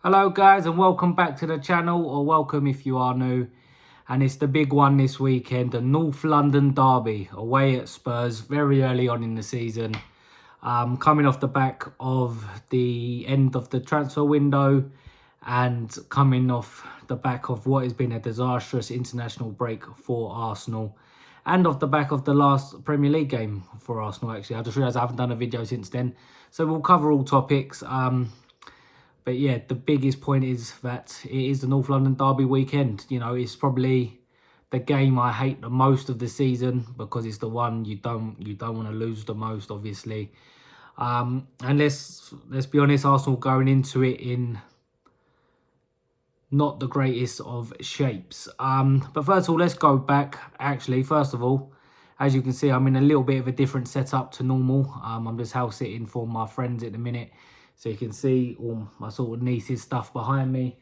Hello guys and welcome back to the channel, or welcome if you are new. And it's the big one this weekend, the North London derby away at Spurs very early on in the season. Coming off the back of the end of the transfer window and coming off the back of what has been a disastrous international break for Arsenal. And off the back of the last Premier League game for Arsenal, actually. I just realised I haven't done a video since then. So we'll cover all topics. But yeah, the biggest point is that it is the North London derby weekend. You know, it's probably the game I hate the most of the season because it's the one you don't want to lose the most, obviously. And let's be honest, Arsenal going into it in not the greatest of shapes. But first of all, let's go back. Actually, first of all, as you can see, I'm in a little bit of a different setup to normal. I'm just house sitting for my friends at the minute. So you can see all my sort of niece's stuff behind me.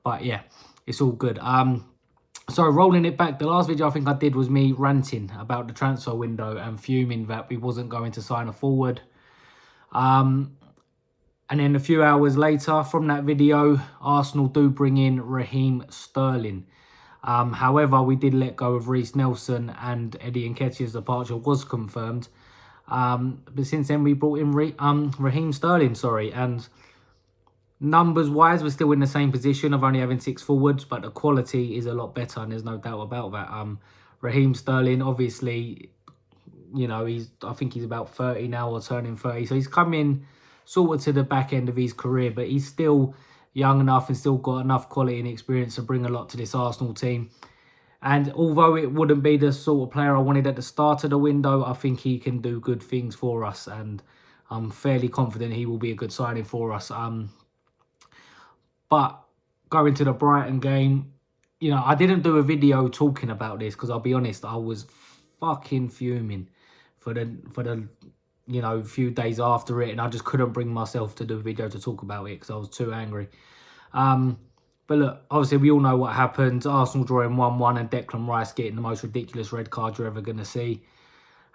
But yeah, it's all good. So rolling it back, the last video I think I did was me ranting about the transfer window and fuming that we wasn't going to sign a forward. And then a few hours later from that video, Arsenal do bring in Raheem Sterling. However, we did let go of Reece Nelson and Eddie Nketiah's departure was confirmed. But since then, we brought in Raheem Sterling, and numbers-wise, we're still in the same position of only having 6 forwards, but the quality is a lot better, and there's no doubt about that. Raheem Sterling, obviously, you know, I think he's about 30 now or turning 30, so he's coming sort of to the back end of his career, but he's still young enough and still got enough quality and experience to bring a lot to this Arsenal team. And although it wouldn't be the sort of player I wanted at the start of the window, I think he can do good things for us. And I'm fairly confident he will be a good signing for us. But going to the Brighton game, you know, I didn't do a video talking about this because I'll be honest, I was fucking fuming for the you know, few days after it. And I just couldn't bring myself to do a video to talk about it because I was too angry. But look, obviously we all know what happened. Arsenal drawing 1-1 and Declan Rice getting the most ridiculous red card you're ever going to see.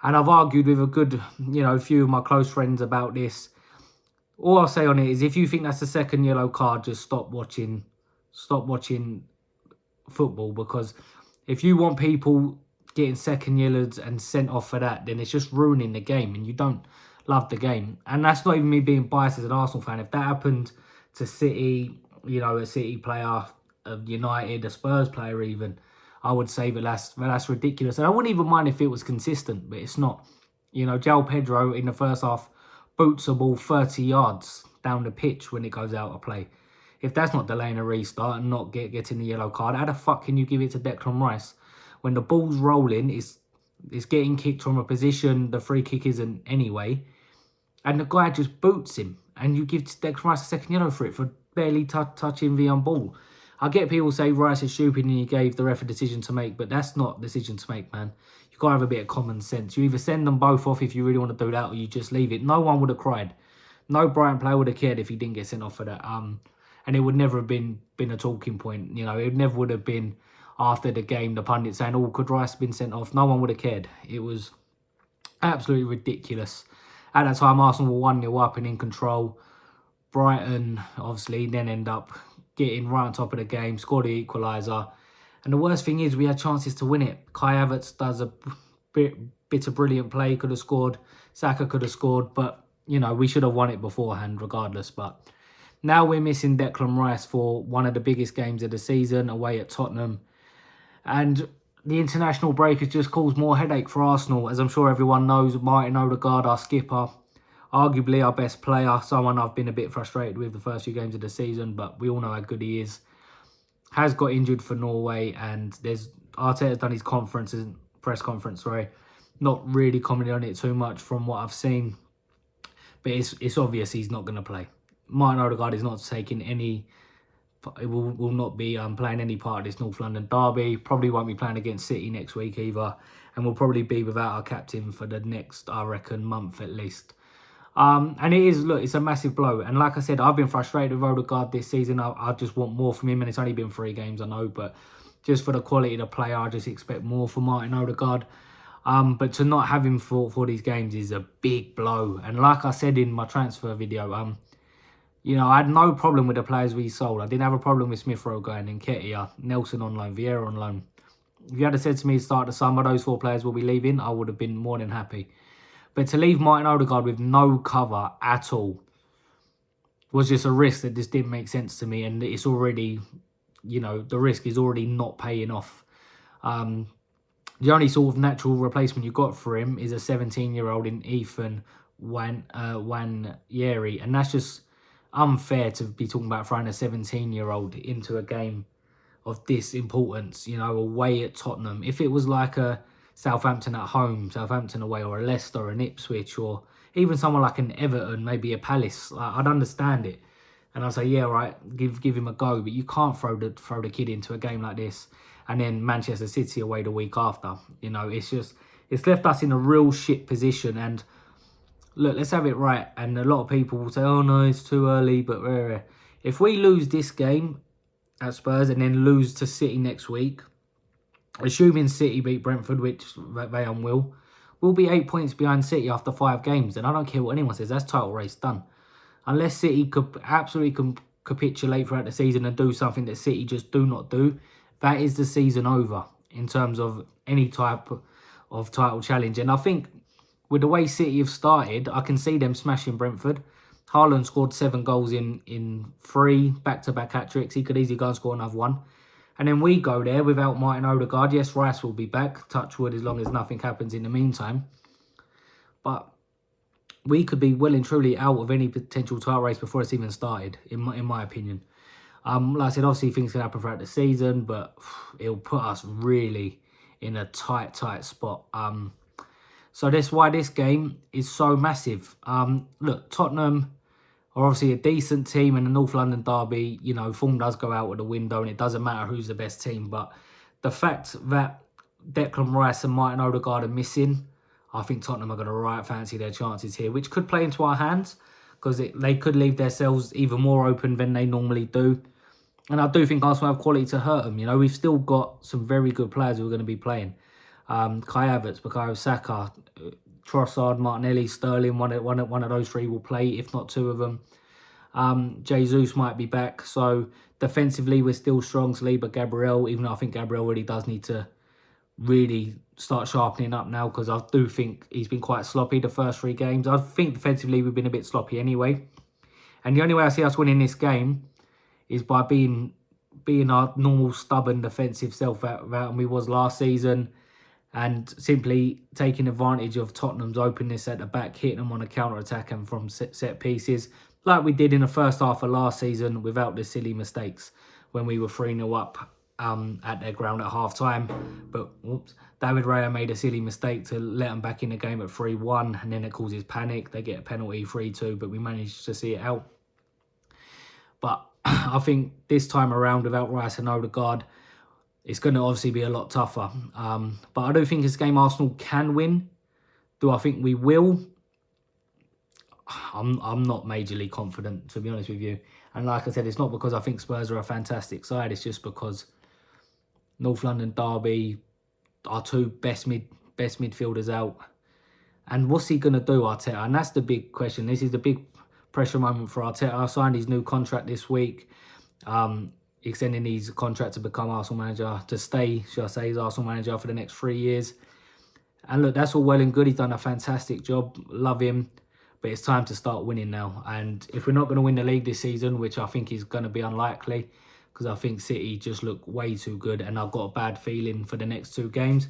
And I've argued with a good, you know, few of my close friends about this. All I'll say on it is if you think that's the second yellow card, just stop watching football. Because if you want people getting second yellows and sent off for that, then it's just ruining the game and you don't love the game. And that's not even me being biased as an Arsenal fan. If that happened to City, you know, a City player, a United, a Spurs player even, I would say that that's ridiculous. And I wouldn't even mind if it was consistent, but it's not. You know, João Pedro in the first half boots a ball 30 yards down the pitch when it goes out of play. If that's not delaying a restart and not getting the yellow card, how the fuck can you give it to Declan Rice? When the ball's rolling, it's getting kicked from a position the free kick isn't anyway, and the guy just boots him, and you give Declan Rice a second yellow for it for barely touching the ball. I get people say Rice is stupid and he gave the ref a decision to make, but that's not a decision to make, man. You got to have a bit of common sense. You either send them both off if you really want to do that, or you just leave it. No one would have cried. No Brighton player would have cared if he didn't get sent off for that. And it would never have been a talking point. You know, it never would have been after the game the pundit saying, "Oh, could Rice have been sent off?" No one would have cared. It was absolutely ridiculous. At that time, Arsenal were 1-0 up and in control. Brighton, obviously, then end up getting right on top of the game, scored the equaliser. And the worst thing is we had chances to win it. Kai Havertz does a bit of brilliant play, could have scored. Saka could have scored, but, you know, we should have won it beforehand regardless. But now we're missing Declan Rice for one of the biggest games of the season away at Tottenham. And the international break has just caused more headache for Arsenal. As I'm sure everyone knows, Martin Odegaard, our skipper, arguably our best player, someone I've been a bit frustrated with the first few games of the season, but we all know how good he is, has got injured for Norway, and Arteta's done his press conference, not really commenting on it too much from what I've seen, but it's obvious he's not going to play. Martin Odegaard is not taking any, will not be playing any part of this North London derby, probably won't be playing against City next week either, and will probably be without our captain for the next, I reckon, month at least. And it is, look, it's a massive blow. And like I said, I've been frustrated with Odegaard this season. I just want more from him. And it's only been 3 games, I know. But just for the quality of the player, I just expect more from Martin Odegaard. But to not have him for these games is a big blow. And like I said in my transfer video, I had no problem with the players we sold. I didn't have a problem with Smith Rowe going, Nketiah, Nelson on loan, Vieira on loan. If you had said to me start the summer, those 4 players will be leaving, I would have been more than happy. But to leave Martin Odegaard with no cover at all was just a risk that just didn't make sense to me. And it's already, the risk is already not paying off. The only sort of natural replacement you got for him is a 17-year-old in Ethan Nwaneri. And that's just unfair to be talking about throwing a 17-year-old into a game of this importance, away at Tottenham. If it was like a Southampton at home, Southampton away, or a Leicester or an Ipswich, or even someone like an Everton, maybe a Palace, I'd understand it. And I'd say, yeah, right, give him a go. But you can't throw the kid into a game like this and then Manchester City away the week after. It's left us in a real shit position. And look, let's have it right. And a lot of people will say, oh no, it's too early. But if we lose this game at Spurs and then lose to City next week, assuming City beat Brentford, which they will, we'll be 8 points behind City after 5 games. And I don't care what anyone says, that's title race done. Unless City could absolutely capitulate throughout the season and do something that City just do not do, that is the season over in terms of any type of title challenge. And I think with the way City have started, I can see them smashing Brentford. Haaland scored 7 goals in 3 back-to-back hat-tricks. He could easily go and score another one. And then we go there without Martin Odegaard. Yes, Rice will be back, touch wood, as long as nothing happens in the meantime. But we could be well and truly out of any potential title race before it's even started, in my opinion. Like I said, obviously things can happen throughout the season, but it'll put us really in a tight spot. So that's why this game is so massive. Look, Tottenham are obviously a decent team, and the North London derby, form does go out of the window, and it doesn't matter who's the best team. But the fact that Declan Rice and Martin Odegaard are missing, I think Tottenham are going to fancy their chances here, which could play into our hands because they could leave themselves even more open than they normally do. And I do think Arsenal have quality to hurt them. We've still got some very good players who are going to be playing. Kai Havertz, Bukayo Saka, Trossard, Martinelli, Sterling, one of those 3 will play, if not 2 of them. Jesus might be back. So defensively, we're still strong. Saliba, Gabriel, even though I think Gabriel really does need to really start sharpening up now, because I do think he's been quite sloppy the first 3 games. I think defensively we've been a bit sloppy anyway. And the only way I see us winning this game is by being our normal stubborn defensive self that we was last season, and simply taking advantage of Tottenham's openness at the back, hitting them on a counter-attack and from set pieces, like we did in the first half of last season without the silly mistakes when we were 3-0 up at their ground at half-time. But David Raya made a silly mistake to let them back in the game at 3-1, and then it causes panic. They get a penalty 3-2, but we managed to see it out. But I think this time around, without Rice and Odegaard, it's going to obviously be a lot tougher. But I do think this game Arsenal can win. Do I think we will? I'm not majorly confident, to be honest with you. And like I said, it's not because I think Spurs are a fantastic side. It's just because North London derby, our 2 best midfielders out. And what's he going to do, Arteta? And that's the big question. This is the big pressure moment for Arteta. I signed his new contract this week, extending his contract to become Arsenal manager, to stay, should I say, as Arsenal manager for the next 3 years. And look, that's all well and good. He's done a fantastic job. Love him. But it's time to start winning now. And if we're not going to win the league this season, which I think is going to be unlikely, because I think City just look way too good, and I've got a bad feeling for the next 2 games.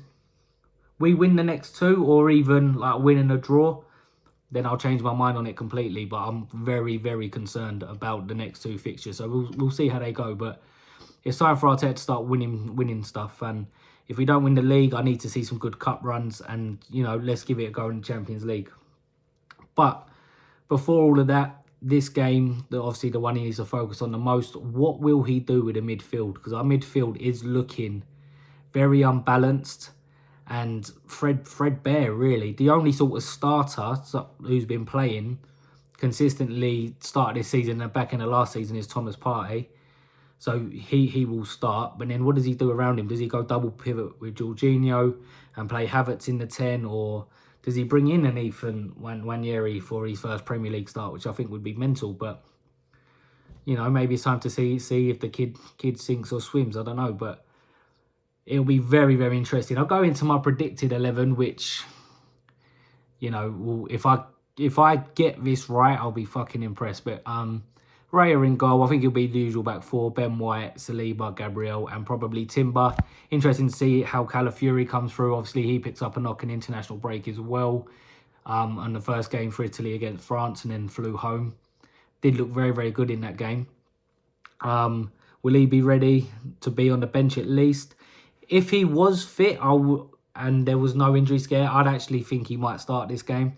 We win the next 2, or even like winning a draw, then I'll change my mind on it completely. But I'm very, very concerned about the next 2 fixtures. So we'll see how they go. But it's time for Arteta to start winning stuff. And if we don't win the league, I need to see some good cup runs. And, let's give it a go in the Champions League. But before all of that, this game, obviously the one he needs to focus on the most, what will he do with the midfield? Because our midfield is looking very unbalanced and threadbare, really. The only sort of starter who's been playing consistently started this season and back in the last season is Thomas Partey. So he will start. But then what does he do around him? Does he go double pivot with Jorginho and play Havertz in the 10, or does he bring in an Ethan Nwaneri for his first Premier League start, which I think would be mental? But maybe it's time to see if the kid sinks or swims. I don't know, but it'll be very, very interesting. I'll go into my predicted 11, which, if I get this right, I'll be fucking impressed. But Raya in goal. I think it'll be the usual back four: Ben White, Saliba, Gabriel, and probably Timber. Interesting to see how Calafiori comes through. Obviously, he picks up a knock in international break as well. On the first game for Italy against France, and then flew home. Did look very, very good in that game. Will he be ready to be on the bench at least? If he was fit, and there was no injury scare, I'd actually think he might start this game.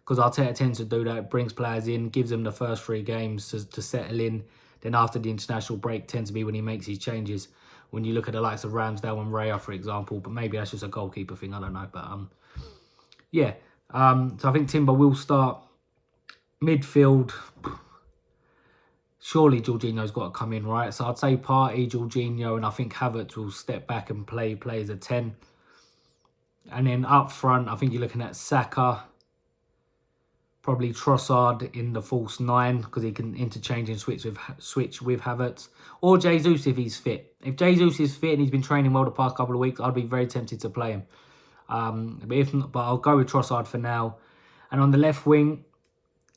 Because Arteta tends to do that. It brings players in, gives them the first 3 games to settle in. Then after the international break tends to be when he makes his changes. When you look at the likes of Ramsdale and Raya, for example. But maybe that's just a goalkeeper thing. I don't know. But yeah. So I think Timber will start. Midfield. Surely Jorginho's got to come in, right? So I'd say Partey, Jorginho, and I think Havertz will step back and play as a 10. And then up front, I think you're looking at Saka. Probably Trossard in the false 9 because he can interchange and switch with Havertz. Or Jesus if he's fit. If Jesus is fit and he's been training well the past couple of weeks, I'd be very tempted to play him. But if not, I'll go with Trossard for now. And on the left wing,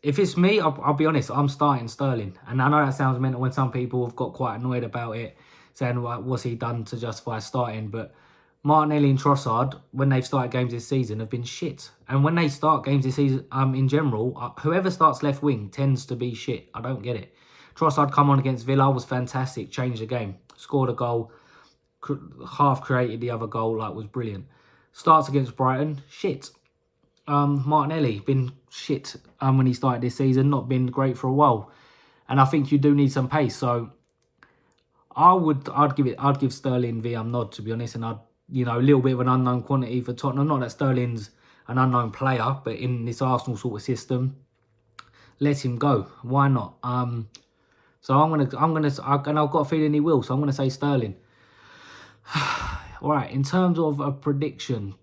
if it's me, I'll be honest, I'm starting Sterling. And I know that sounds mental when some people have got quite annoyed about it, saying, what's he done to justify starting? But Martinelli and Trossard, when they've started games this season, have been shit. And when they start games this season, in general, whoever starts left wing tends to be shit. I don't get it. Trossard come on against Villa, was fantastic, changed the game, scored a goal, half created the other goal, was brilliant. Starts against Brighton, shit. Martinelli, been shit when he started this season, not been great for a while. And I think you do need some pace. So I'd give Sterling the nod, to be honest, and I'd a little bit of an unknown quantity for Tottenham. Not that Sterling's an unknown player, but in this Arsenal sort of system, let him go. Why not? So and I've got a feeling he will. So I'm gonna say Sterling. All right. In terms of a prediction,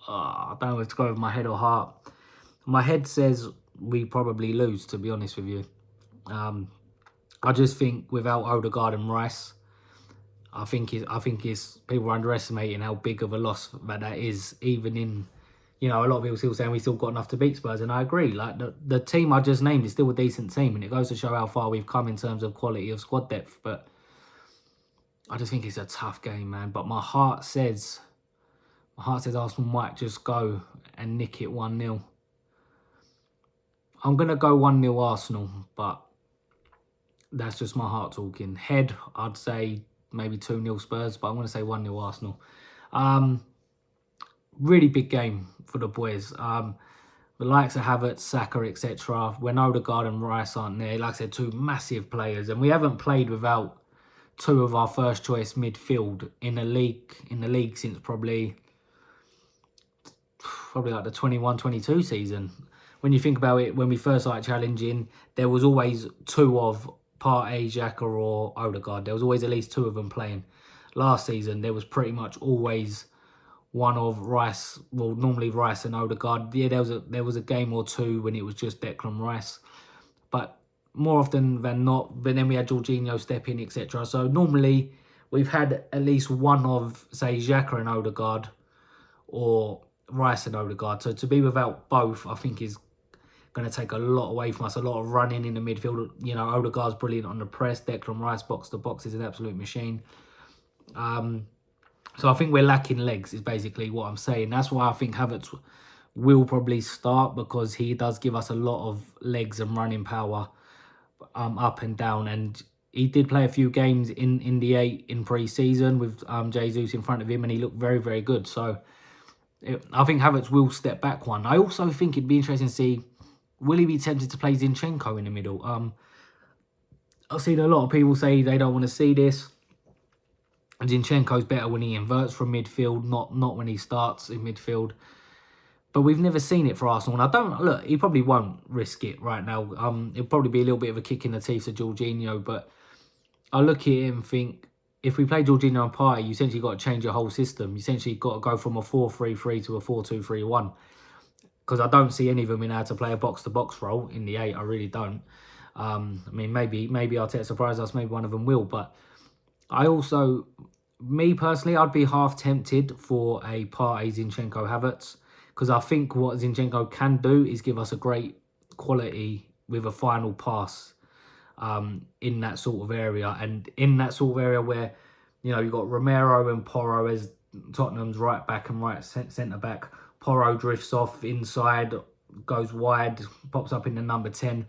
I don't know if to go with my head or heart. My head says we probably lose. To be honest with you, I just think without Odegaard and Rice. I think it's people are underestimating how big of a loss that is, even in, a lot of people still saying we still got enough to beat Spurs, and I agree. The team I just named is still a decent team, and it goes to show how far we've come in terms of quality of squad depth. But I just think it's a tough game, man. But my heart says Arsenal might just go and nick it 1-0. I'm gonna go 1-0 Arsenal, but that's just my heart talking. Head, I'd say maybe 2-0 Spurs, but I'm going to say 1-0 Arsenal. Really big game for the boys. The likes of Havertz, Saka, etc. When Odegaard and Rice aren't there, like I said, 2 massive players. And we haven't played without 2 of our first choice midfield in the league since probably like the 21-22 season. When you think about it, when we first started challenging, there was always 2 of Partey, Xhaka or Odegaard. There was always at least 2 of them playing. Last season, there was pretty much always one of Rice, well, normally Rice and Odegaard. Yeah, there was a game or 2 when it was just Declan Rice. But more often than not, but then we had Jorginho step in, etc. So normally, we've had at least one of, say, Xhaka and Odegaard or Rice and Odegaard. So to be without both, I think is going to take a lot away from us, a lot of running in the midfield. Odegaard's brilliant on the press. Declan Rice, box to box, is an absolute machine. So I think we're lacking legs, is basically what I'm saying. That's why I think Havertz will probably start, because he does give us a lot of legs and running power up and down. And he did play a few games in the 8 in pre-season with Jesus in front of him, and he looked very, very good. So I think Havertz will step back one. I also think it'd be interesting to see, will he be tempted to play Zinchenko in the middle? I've seen a lot of people say they don't want to see this. Zinchenko's better when he inverts from midfield, not when he starts in midfield. But we've never seen it for Arsenal. And he probably won't risk it right now. It'll probably be a little bit of a kick in the teeth to Jorginho. But I look at it and think, if we play Jorginho and Partey, you essentially got to change your whole system. You essentially got to go from a 4-3-3 to a 4-2-3-1. Because I don't see any of them in how to play a box-to-box role in the 8. I really don't. I mean, maybe Arteta surprise us, maybe one of them will. But I also, me personally, I'd be half tempted for a Partey, Zinchenko, Havertz, because I think what Zinchenko can do is give us a great quality with a final pass in that sort of area, and in that sort of area where, you know, you've got Romero and Porro as Tottenham's right back and right centre back. Porro drifts off inside, goes wide, pops up in the number 10.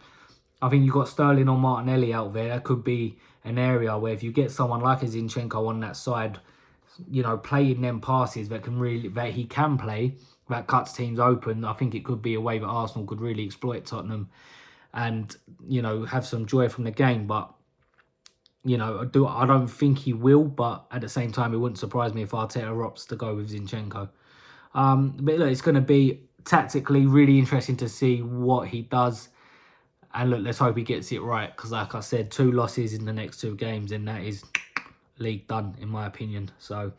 I think you've got Sterling or Martinelli out there. That could be an area where if you get someone like a Zinchenko on that side, you know, playing them passes that he can play, that cuts teams open, I think it could be a way that Arsenal could really exploit Tottenham and, you know, have some joy from the game. But, you know, I don't think he will, but at the same time, it wouldn't surprise me if Arteta opts to go with Zinchenko. But look, it's going to be tactically really interesting to see what he does. And look, let's hope he gets it right, because like I said, 2 losses in the next 2 games, and that is league done, in my opinion. So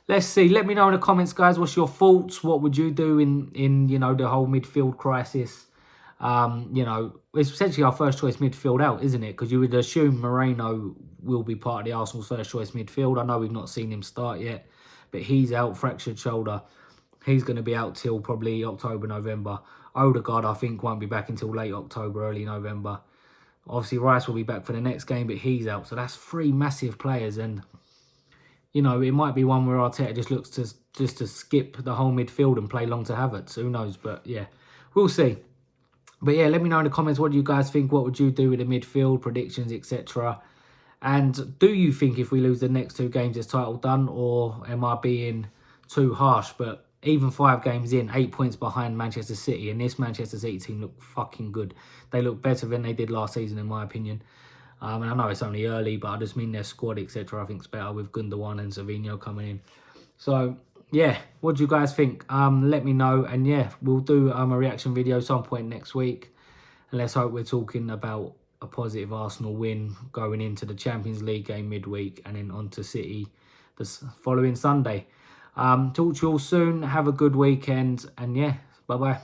let's see. Let me know in the comments, guys. What's your thoughts? What would you do in you know, the whole midfield crisis? You know, it's essentially our first choice midfield out, isn't it? Because you would assume Moreno will be part of the Arsenal's first choice midfield. I know we've not seen him start yet, but he's out, fractured shoulder. He's going to be out till probably October, November. Odegaard, I think, won't be back until late October, early November. Obviously, Rice will be back for the next game, but he's out. So that's 3 massive players. And, you know, it might be one where Arteta just looks to skip the whole midfield and play long to Havertz. Who knows? But, yeah, we'll see. But, yeah, let me know in the comments what you guys think. What would you do with the midfield, predictions, etc. And do you think if we lose the next 2 games, it's title done? Or am I being too harsh? But even 5 games in, 8 points behind Manchester City, and this Manchester City team look fucking good. They look better than they did last season, in my opinion. And I know it's only early, but I just mean their squad, etc. I think it's better with Gundogan and Savinho coming in. So, yeah, what do you guys think? Let me know, and yeah, we'll do a reaction video some point next week. And let's hope we're talking about a positive Arsenal win going into the Champions League game midweek, and then on to City the following Sunday. Talk to you all soon. Have a good weekend. And yeah, bye-bye.